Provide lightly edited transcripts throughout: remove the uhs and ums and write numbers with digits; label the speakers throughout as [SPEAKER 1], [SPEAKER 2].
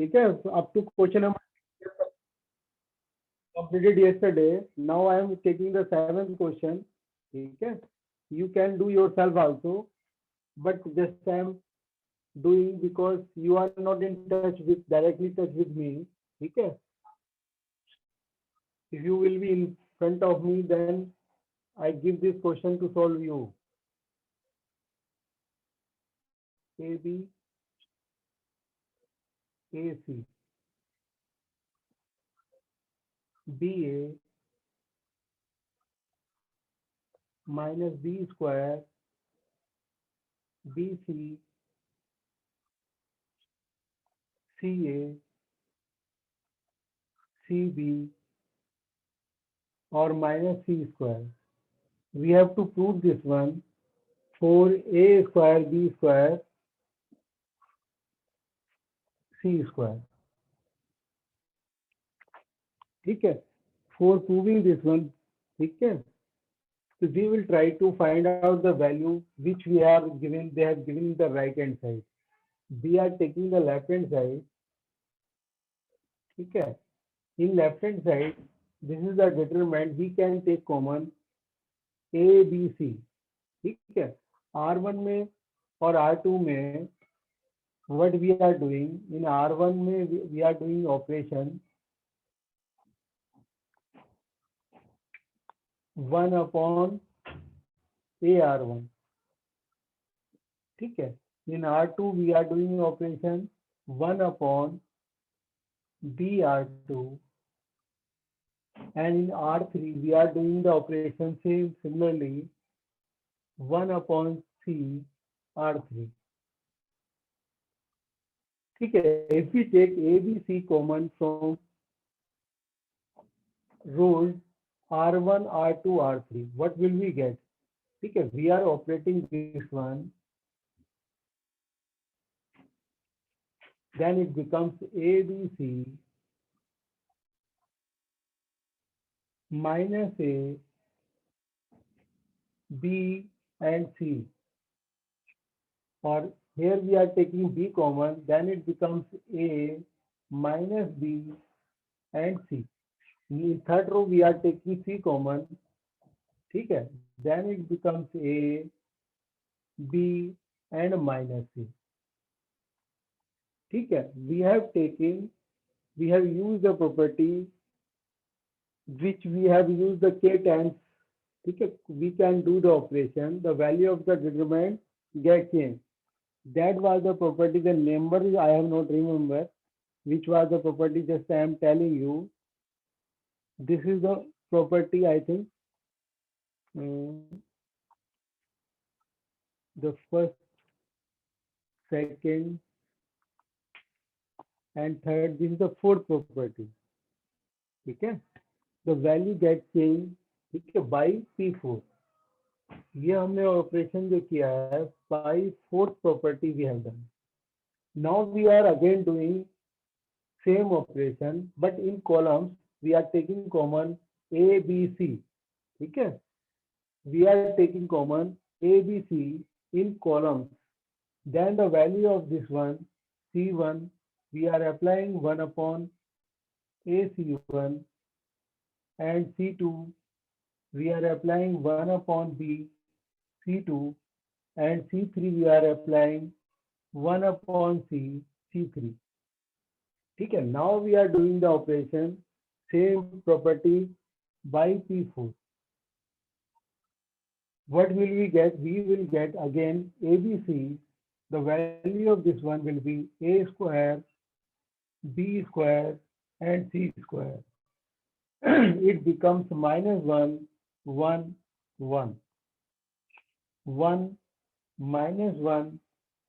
[SPEAKER 1] ठीक है, up to question number completed yesterday. Now I am taking the seventh question. ठीक है, you can do yourself also, but just I am doing because you are not in touch with directly touch with me. ठीक है, if you will be in front of me, then I give this question to solve you. A B A C B A minus B square B C C A C B or minus C square. We have to prove this one for A square B square C square. ठीक है, for proving this one, ठीक है, so we will try to find out the value which we are given, they have given the right hand side. We are taking the left hand side. ठीक है, in left hand side, this is the determinant. We can take common A B C. ठीक है, R1 में और R2 में what we are doing, in R1 में we are doing operation 1 upon AR1. ठीक है, in R2 we are doing operation 1 upon BR2, and in R3 we are doing the operation similarly 1 upon C R3. ठीक है, if we take ABC common from rules R1, R2, R3, what will we get? ठीक है, we are operating this one, then it becomes ABC minus A, B and C, or here we are taking B common, then it becomes A minus B and C. In third row we are taking C common, ठीक है, then it becomes A, B and minus C. ठीक है, we have used the property which we have used the K times. ठीक है, we can do the operation, the value of the determinant get changed. That was the property. The number I have not remember which was the property, just I am telling you. This is the property, I think. The first, second and third, this is the fourth property. ठीक है, the value get changed, ठीक है, by P4. ये हमने operation जो किया है by fourth property we have done. Now we are again doing same operation, but in columns we are taking common A, B, C. ठीक है, we are taking common A, B, C in columns. Then the value of this one C1, we are applying 1 upon AC1, and C2 we are applying 1 upon B C2, and C3 we are applying 1 upon C C3. ठीक है, now we are doing the operation same property by P4. What will we get? We will get again ABC. The value of this one will be A square, B square and C square. It becomes minus 1, 1, 1. 1 minus 1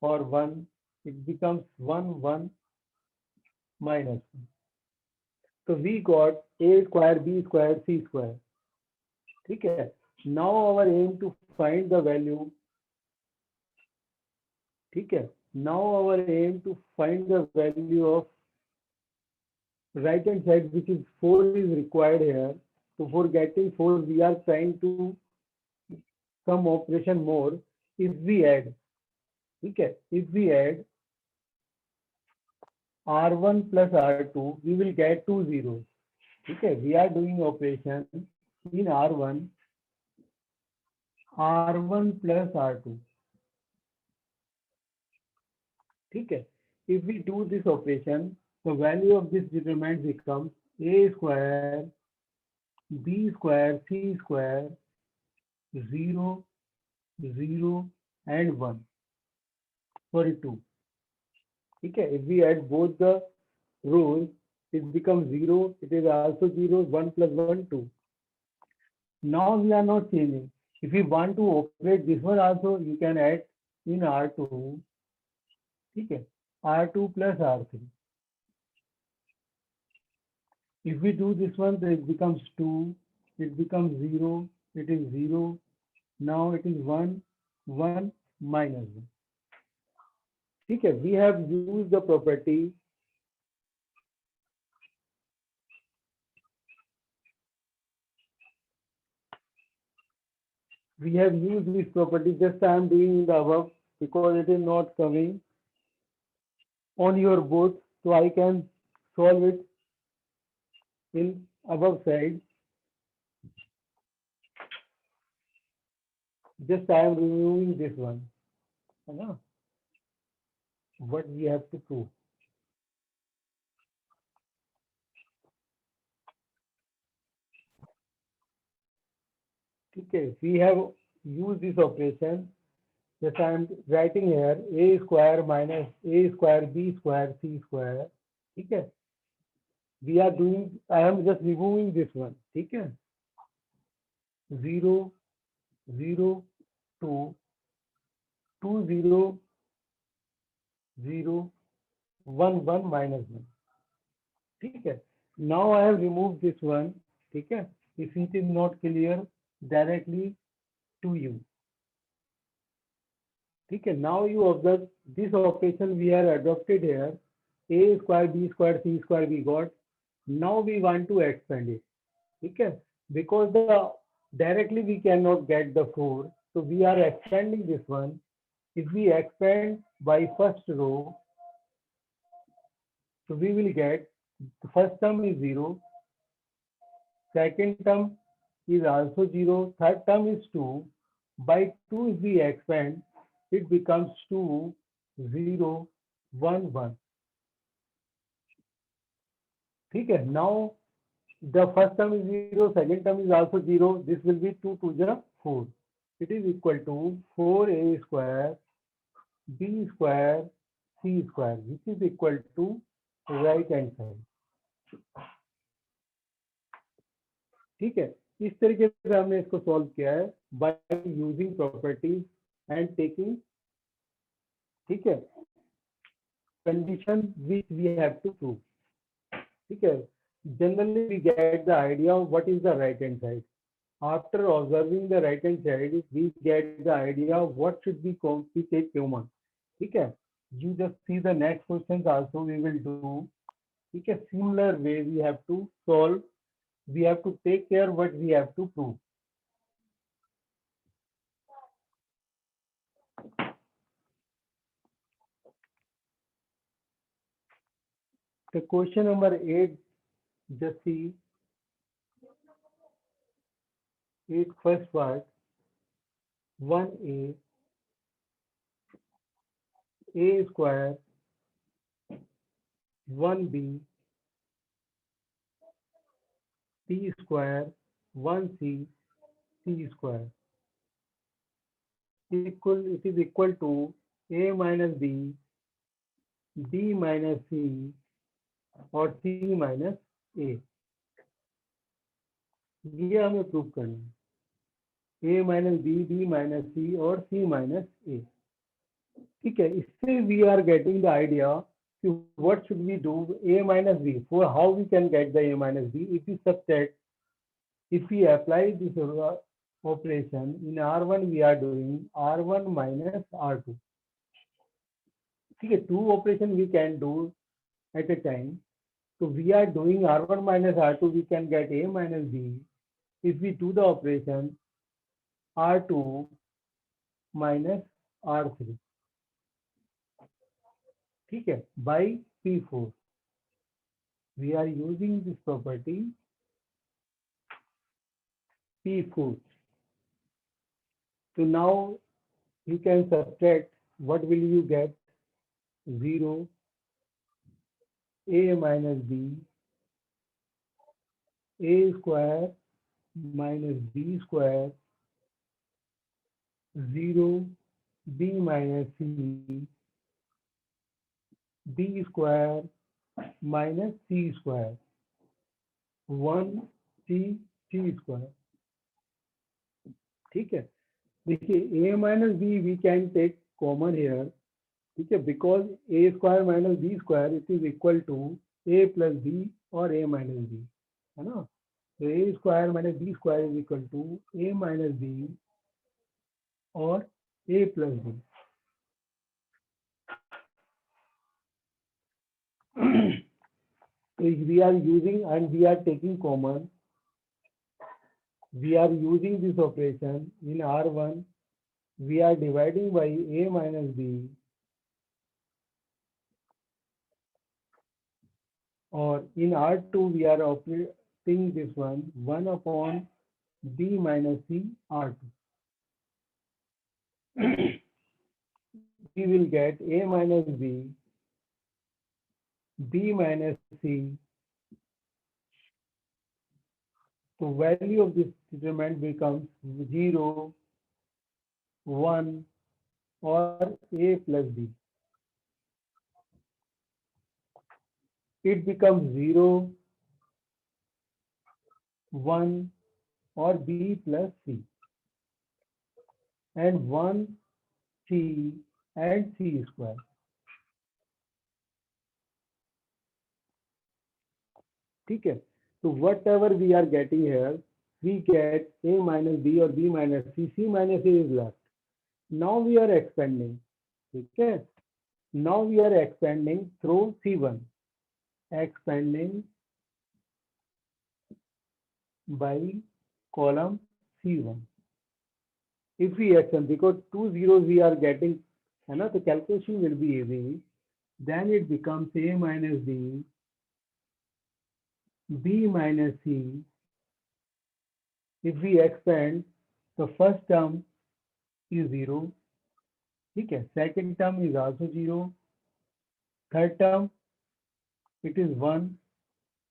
[SPEAKER 1] or 1, it becomes 1, 1 minus 1. So we got A square, B square, C square. ठीक है, now our aim to find the value. ठीक है, now our aim to find the value of right hand side, which is 4 is required here. So for getting 4 we are trying to some operation more. If we add, ठीक है, if we add R1 plus R2, we will get two zeros. Okay, we are doing operation in R1, R1 plus R2. Okay, if we do this operation, the value of this determinant becomes A square, B square, C square, 0, 0, and 1. Sorry, 2. Okay, if we add both the rows, it becomes 0. It is also 0, 1 plus 1, 2. Now we are not changing. If you want to operate this one also, you can add in R2. Okay, R2 plus R3. If we do this one, then it becomes 2. It becomes 0. It is 0. Now it is 1, 1 minus 1. Okay, we have used the property. We have used this property. Just I am doing the above because it is not coming on your board, so I can solve it in above side. Just I am removing this one. है ना? What we have to prove. Okay, we have used this operation. Just I am writing here a square minus a square b square c square. Okay, we are doing. I am just removing this one. Okay, 0, 0, 2, 2, 0, 0, 1, 1 minus 1. ठीक है. Now I have removed this one. ठीक है. If it is not clear, directly to you. ठीक है. Now you observe this operation we are adopted here. A square b square c square we got. Now we want to expand it. ठीक है. Because the directly we cannot get the 4, so we are expanding this one. If we expand by first row, so we will get the first term is 0, second term is also 0, third term is 2. By 2 if we expand, it becomes 2, 0, 1, 1. ठीक है. Now the first term is 0, second term is also 0. This will be 2 to the 4. It is equal to 4a square b square c square, which is equal to right hand side. ठीक है. इस तरीके से हमने इसको solve किया है by using properties and taking. ठीक है. Condition which we have to prove. ठीक है. Generally we get the idea of what is the right hand side. After observing the right hand side, we get the idea of what should be we take common. ठीक है. You just see the next questions also we will do. ठीक है. Similar way we have to solve. We have to take care what we have to prove. The question number 8, just see 8 first part, 1a, a square, 1b, c square, 1c, c square. It is equal to a minus b, b minus c, और c minus a. ये हमें prove करना है. a minus b, b minus c और c minus a. ठीक है. इससे we are getting the idea to what should we do a minus b. For how we can get the a minus b, if we subtract, if we apply this operation in R1, we are doing R1 minus R2. ठीक है. 2 operation we can do at a time. So we are doing R1 minus R2, we can get a minus b. If we do the operation R2 minus R3. ठीक है. By P4. We are using this property P4. So now you can subtract. What will you get? 0, A minus B, A square minus B square, 0, B minus C, B square minus C square, 1 C square. ठीक है, देखिए a minus b we can take common here. ठीक है, because a square minus b square it is equal to a plus b or a minus b, है ना. तो a square minus b square is equal to a minus b or a plus b. So we are using and we are taking common. We are using this operation in R1. We are dividing by a minus b, or in R2 we are operating this one 1 upon b minus c R2. We will get a minus b, b minus c. So value of this determinant becomes 0, 1 or a plus b. It becomes 0, 1 or b plus c, and 1 c and c square. ठीक है, so whatever we are getting here, we get a minus b or b minus c, c minus a is left. Now we are expanding. ठीक है, now we are expanding through C1, expanding by column C1. If we expand, because 2 zeros we are getting, है ना, the calculation will be easy. Then it becomes a minus b, b minus c. If we expand, the first term is 0. ठीक है, second term is also 0. Third term it is 1.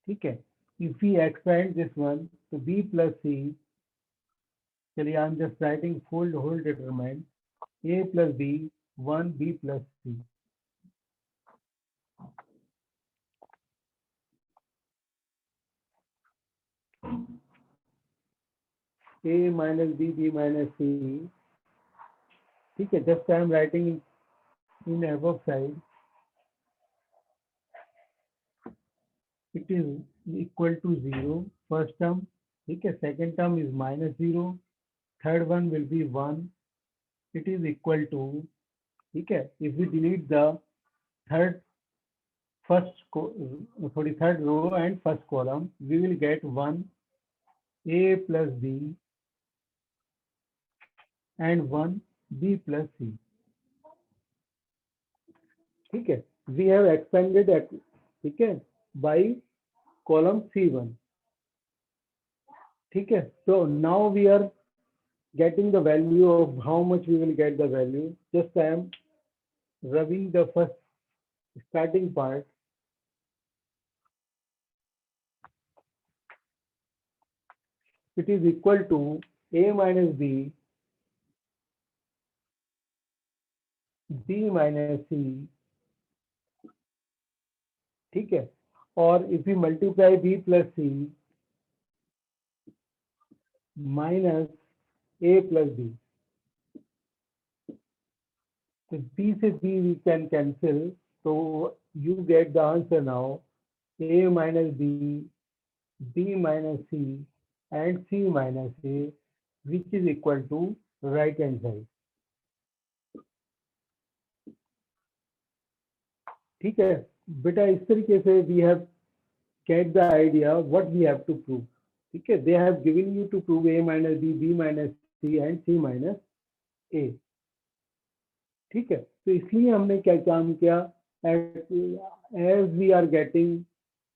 [SPEAKER 1] ठीक है, if we expand this one to b plus c, चलिए I'm just writing whole determinant, a plus b, 1 b plus c. a minus b, b minus c. ठीक है, just I am writing in above side. It is equal to 0 first term. ठीक है, second term is minus 0. Third one will be 1. It is equal to, ठीक है, if we delete the third row and first column, we will get 1 a plus b and 1 b plus c. ठीक है, we have expanded at, ठीक है, by column C1. ठीक है, so now we are getting the value of how much we will get the value. Just I am rubbing the first starting part. It is equal to a minus b, b minus c. ठीक है, और if we multiply b plus c minus a plus b, so b से b we can cancel, so you get the answer now, a minus b, b minus c and c minus a, which is equal to right hand side. ठीक है बेटा, इस तरीके से we have get the idea what we have to prove. ठीक है, they have given you to prove a minus b, b minus c and c minus a. ठीक है, तो इसलिए हमने क्या काम किया, At, as we are getting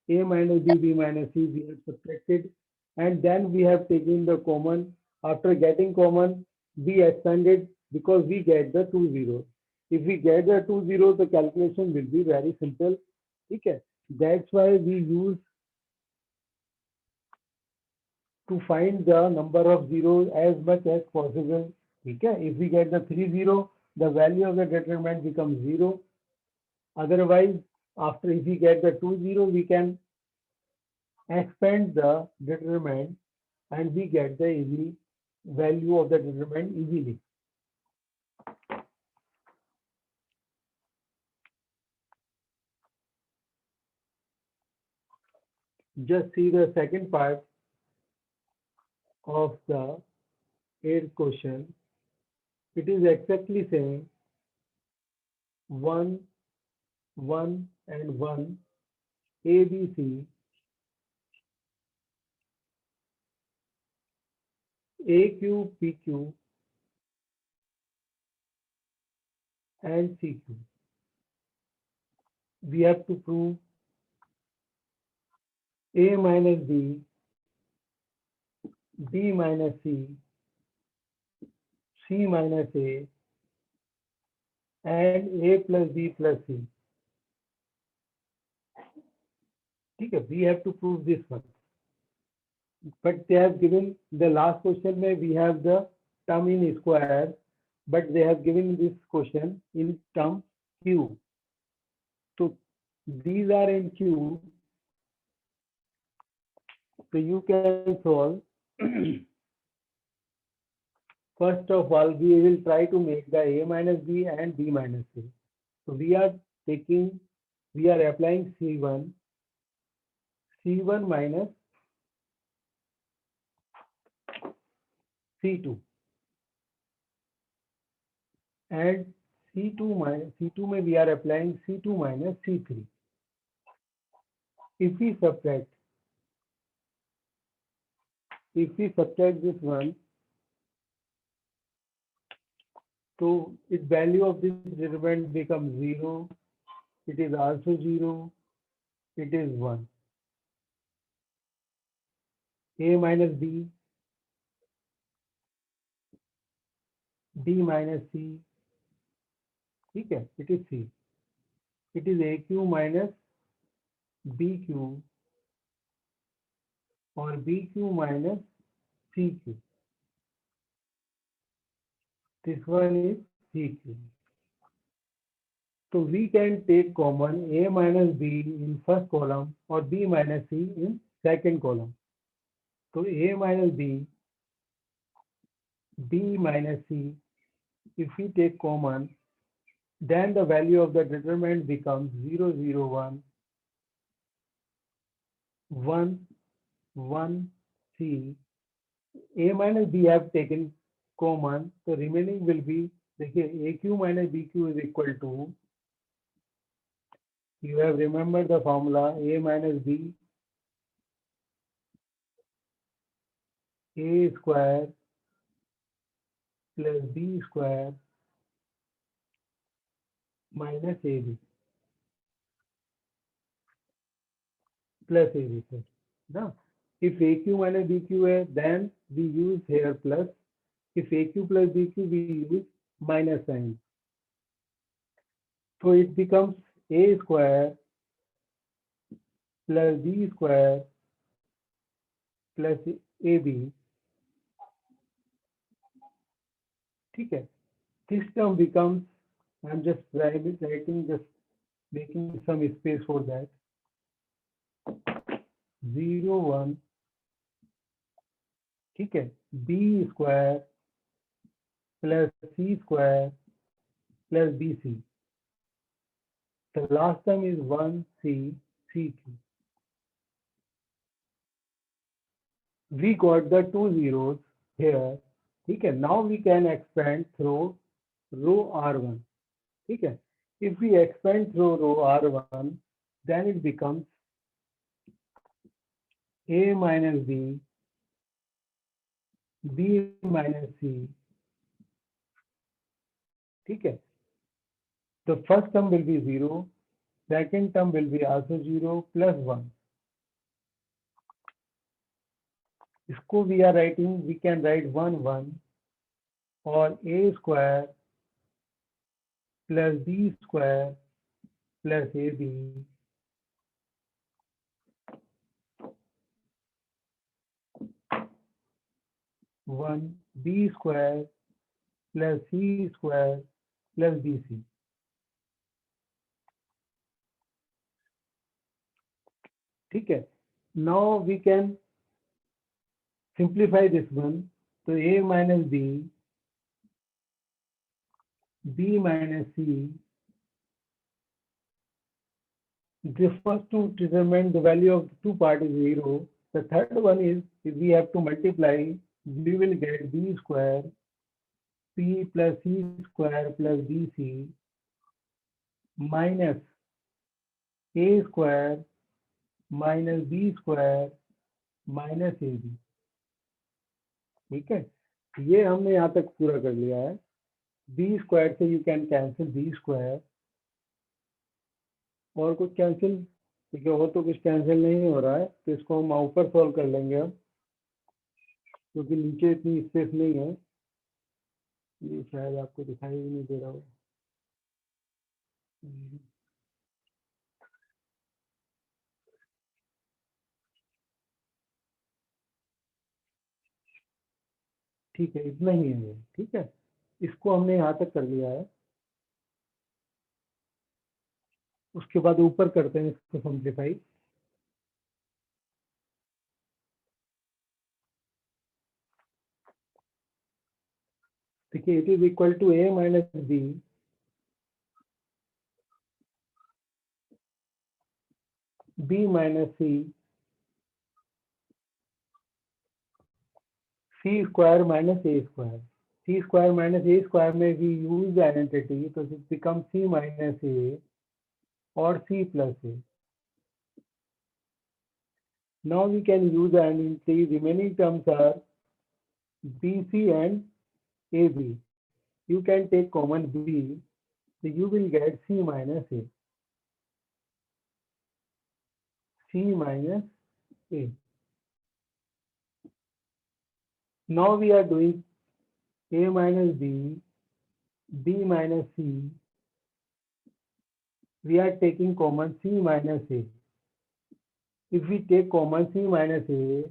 [SPEAKER 1] a minus b, b minus c, we have subtracted, and then we have taken the common. After getting common, we expanded because we get the two zeros. If we get the two zeros, the calculation will be very simple. Okay, that's why we use to find the number of zeros as much as possible. Okay, if we get the three zero, the value of the determinant becomes zero. Otherwise, after if we get the two zero, we can expand the determinant and we get the easy value of the determinant easily. Just see the second part of the 8th question. It is exactly saying 1, 1 and 1, A, B, C, A, Q, P, Q and C, Q. We have to prove A minus B, B minus C, C minus A and A plus B plus C. Okay, we have to prove this one. But they have given the last question where we have the term in square, but they have given this question in term Q. So these are in Q. So you can solve. First of all, we will try to make the A minus B and B minus C. So we are applying C1 minus C2 and C2 में we are applying C2 minus C3. If we subtract this one, so its value of this determinant becomes 0. It is also 0. It is 1. A minus B, B minus C. Okay, it is C. It is AQ minus BQ or BQ minus CQ. This one is CQ. So we can take common A minus B in first column or B minus C in second column. So A minus B, B minus C, if we take common, then the value of the determinant becomes 0, 0, 1, 1, 1, C. A minus B have taken common, so remaining will be, AQ minus BQ is equal to, you have remembered the formula, A minus B, A square plus B square minus AB plus AB. Now, if AQ minus BQ is, then we use here plus. If AQ plus BQ, we use minus sign. So it becomes A square plus B square plus AB. Okay. This term becomes, I'm just writing, just making some space for that. 0, 1. Okay. B square plus C square plus BC. The last term is 1C, CQ. We got the two zeros here. Okay. Now we can expand through row R1. Okay. If we expand through row R1, then it becomes A minus B, B minus C. Okay. The first term will be 0. Second term will be also 0 plus 1. इसको we are writing, we can write 1 1 or a square plus b square plus ab 1 b square plus c square plus bc. ठीक है. Now we can simplify this one. So a minus b minus c. The first to determine the value of two part is 0. The third one is if we have to multiply, we will get b square p plus c square plus bc minus a square minus b square minus ab. ठीक है. ये हमने यहाँ तक पूरा कर लिया है. बी स्क्वायर से you can cancel B square और कुछ कैंसिल, ठीक है. वो तो कुछ कैंसिल नहीं हो रहा है, तो इसको हम ऊपर सॉल्व कर लेंगे अब, क्योंकि नीचे इतनी स्पेस नहीं है. ये शायद आपको दिखाई भी नहीं दे रहा हो. ठीक है, इतना ही है ये. ठीक है, इसको हमने यहाँ तक कर लिया है. उसके बाद ऊपर करते हैं इसको सिंप्लीफाई. देखिए, it is equal to a minus B b minus c square minus a square. c square minus a square में we use the identity, तो it becomes c minus a or c plus a. Now we can use the identity. Remaining terms are bc and ab. You can take common b, so you will get c minus a. C minus a. Now we are doing a minus b minus c. We are taking common c minus a. If we take common c minus a,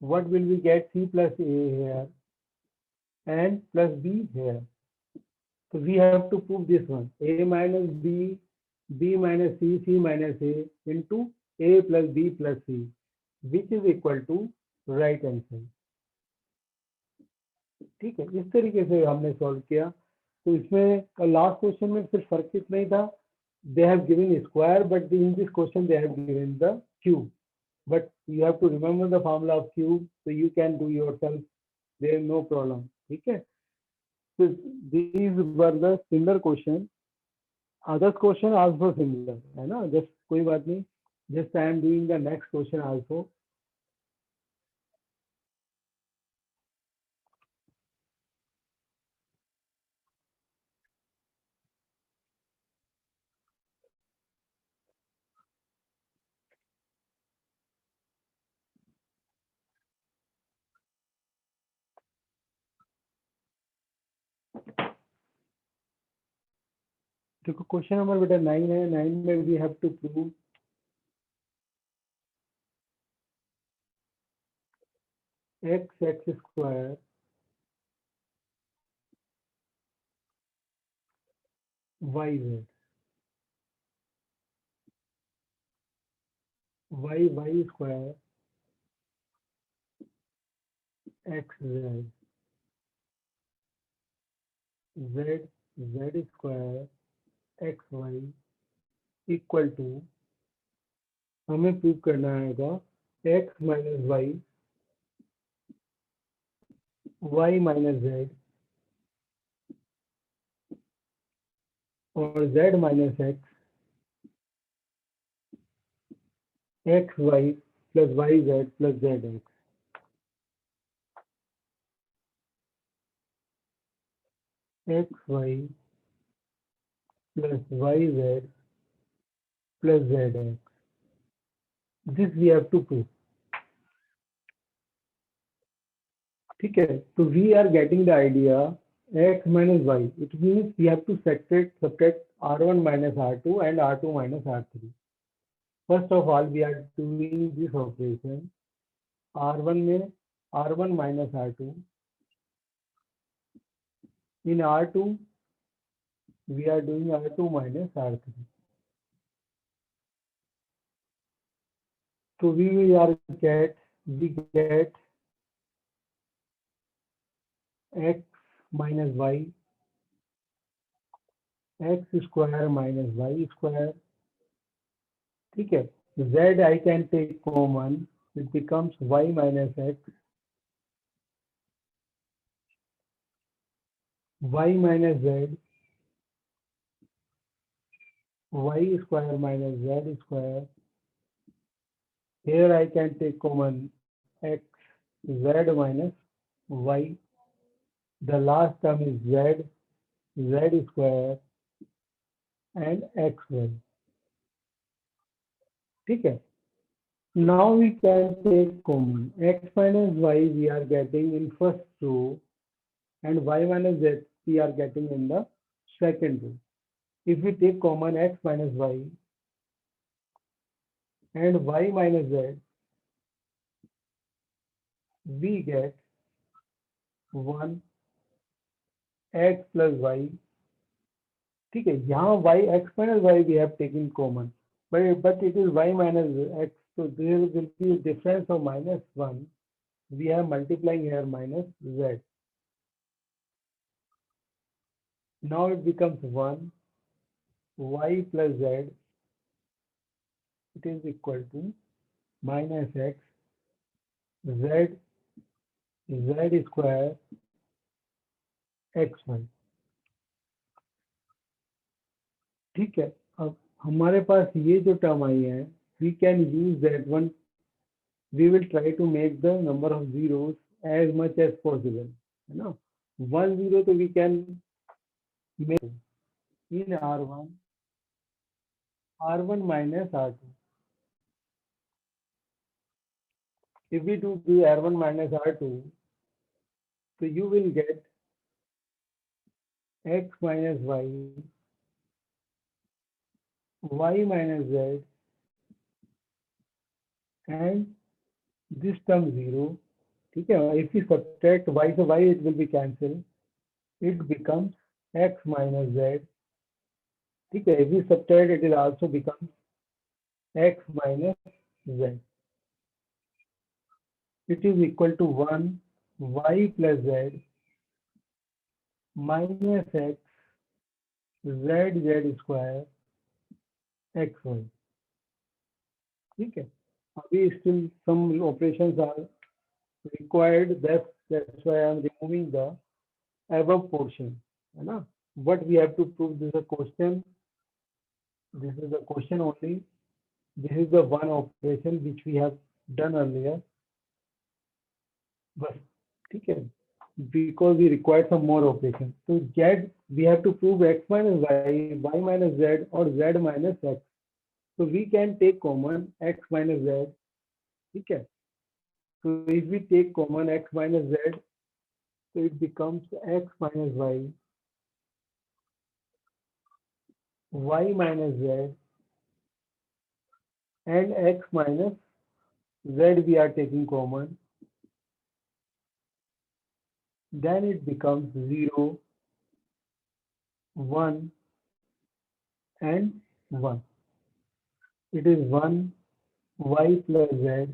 [SPEAKER 1] what will we get? C plus a here and plus b here. So we have to prove this one. A minus b minus c minus a into a plus b plus c, which is equal to right answer. ठीक है, इस तरीके से हमने solve किया. तो इसमें last question में सिर्फ फर्क इतना ही था, they have given square, but in this question they have given the cube. But you have to remember the formula of cube, so you can do yourself. There is no problem. ठीक है. So these were the similar question. Other question also similar, है ना. Just कोई बात नहीं. Just I am doing the next question also. देखो question number बेटा 9 है. 9 में we have to prove x square y square x z square x y equal to, हमें प्रूव करना आएगा x minus y minus z और z minus x y plus y z plus z x y plus y z plus zx. This we have to prove. ठीक है, तो we are getting the idea x minus y. It means we have to subtract r1 minus r2 and r2 minus r3. First of all, we are doing this operation. r1 में r1 minus r2. In r2, we are doing r2 minus r3. So we get x minus y, x square minus y square. ठीक है, z I can take common, it becomes y minus x, y minus z, y square minus z square. Here I can take common x, z minus y. The last term is z square and xy. ठीक है. Now we can take common x minus y we are getting in first row and y minus z we are getting in the second row. If we take common x minus y and y minus z, we get 1 x plus y. ठीक है, यहाँ y x minus y we have taken common, but it is y minus x, so there will be a difference of minus 1. We are multiplying here minus z. Now it becomes 1 y plus z, it is equal to minus x z square xy. ठीक है, अब हमारे पास ये जो term आई है, we can use that one. We will try to make the number of zeros as much as possible, है ना. 1 0 तो we can make in r1 minus r2. If we do the r1 minus r2, so you will get x minus y minus z, and this term 0. ठीक है, if we subtract y, so y it will be cancelled. It becomes x minus z. ठीक है, if we subtract it also becomes x minus z. It is equal to 1 y plus z minus x z square xy. ठीक है, अभी still some operations are required, that's why I am removing the above portion, है ना. What we have to prove, this is a question, this is a question only, this is the one operation which we have done earlier, बस. ठीक है, because we require some more operations. So z, we have to prove x minus y minus z, or z minus x. So we can take common x minus z. ठीक है, so if we take common x minus z, so it becomes x minus y minus z, and x minus z we are taking common. Then it becomes 0, 1, and 1. It is 1 y plus z,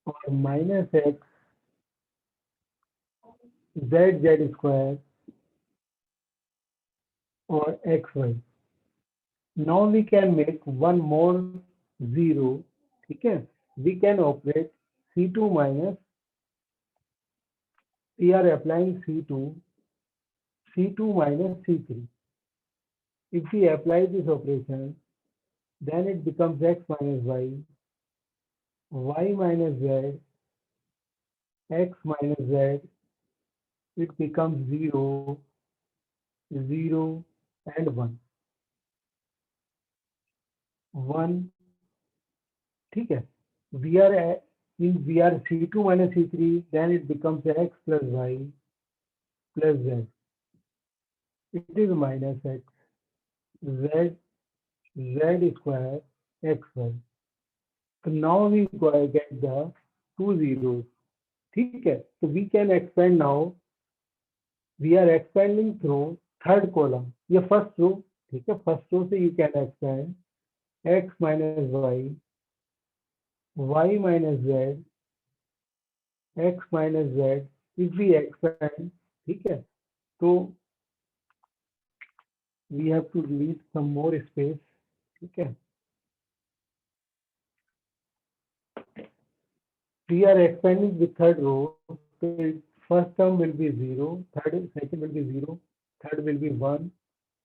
[SPEAKER 1] or minus x z square, or xy. Now we can make one more 0. ठीक है, we can operate C2 minus, we are applying C2 minus C3. If we apply this operation, then it becomes x minus y minus z, x minus z. It becomes 0, 0, and 1. 1, ठीक है. We are C2 minus C3, then it becomes x plus y plus z. It is minus x z square xy. So now we get the two zeros. ठीक है. So we can expand now. We are expanding through third column. ये first row. ठीक है. First row से you can expand x minus y minus z, x minus z. If we expand, ठीक है, तो we have to leave some more space. ठीक है. We are expanding the third row. So first term will be 0, second will be 0, third will be 1.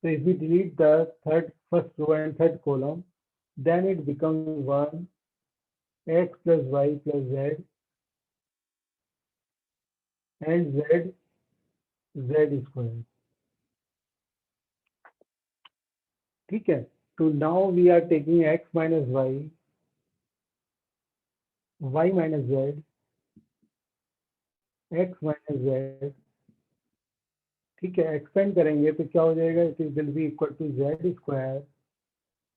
[SPEAKER 1] So if we delete the first row and third column, then it becomes 1 x plus y plus z and z square. ठीक है. So now we are taking x minus y minus z, x minus z. ठीक है. Expand करेंगे तो क्या हो जाएगा? It will be equal to z square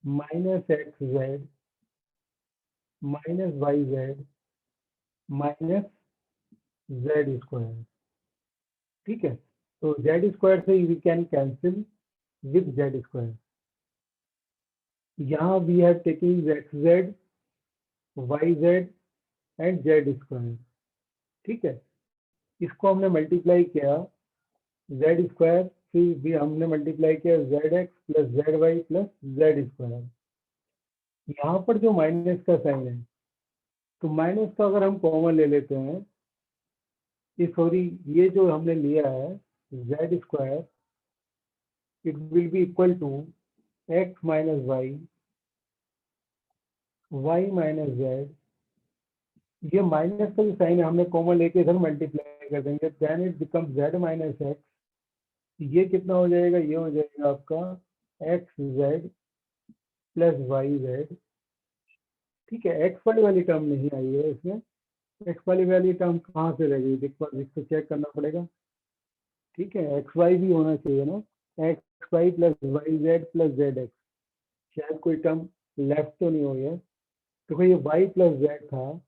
[SPEAKER 1] minus x z minus y z minus z square. ठीक है. तो जेड स्क्वायर से we can cancel with z square. यहाँ we have taking x z y z and z square. ठीक है. इसको हमने multiply किया जेड स्क्वायर, फिर भी हमने मल्टीप्लाई किया Z X plus Z Y plus Z square. यहाँ पर जो माइनस का साइन है, तो माइनस का अगर हम कॉमन ले लेते हैं, सॉरी, ये जो हमने लिया है Z square, it will be equal to X minus Y minus Z. ये माइनस का जो साइन है हमने कॉमन लेके इधर मल्टीप्लाई कर देंगे, then it become Z minus X. ये कितना हो जाएगा? ये हो जाएगा आपका X Z plus Y Z. ठीक है. एक्स वाली टर्म नहीं आई है इसमें. एक्स वाली टर्म कहाँ से रह गई? इसको चेक करना पड़ेगा. ठीक है. एक्स वाई भी होना चाहिए ना. X Y plus Y Z plus Z X. शायद कोई टर्म लेफ्ट तो नहीं हो गया. देखो ये वाई प्लस जेड था,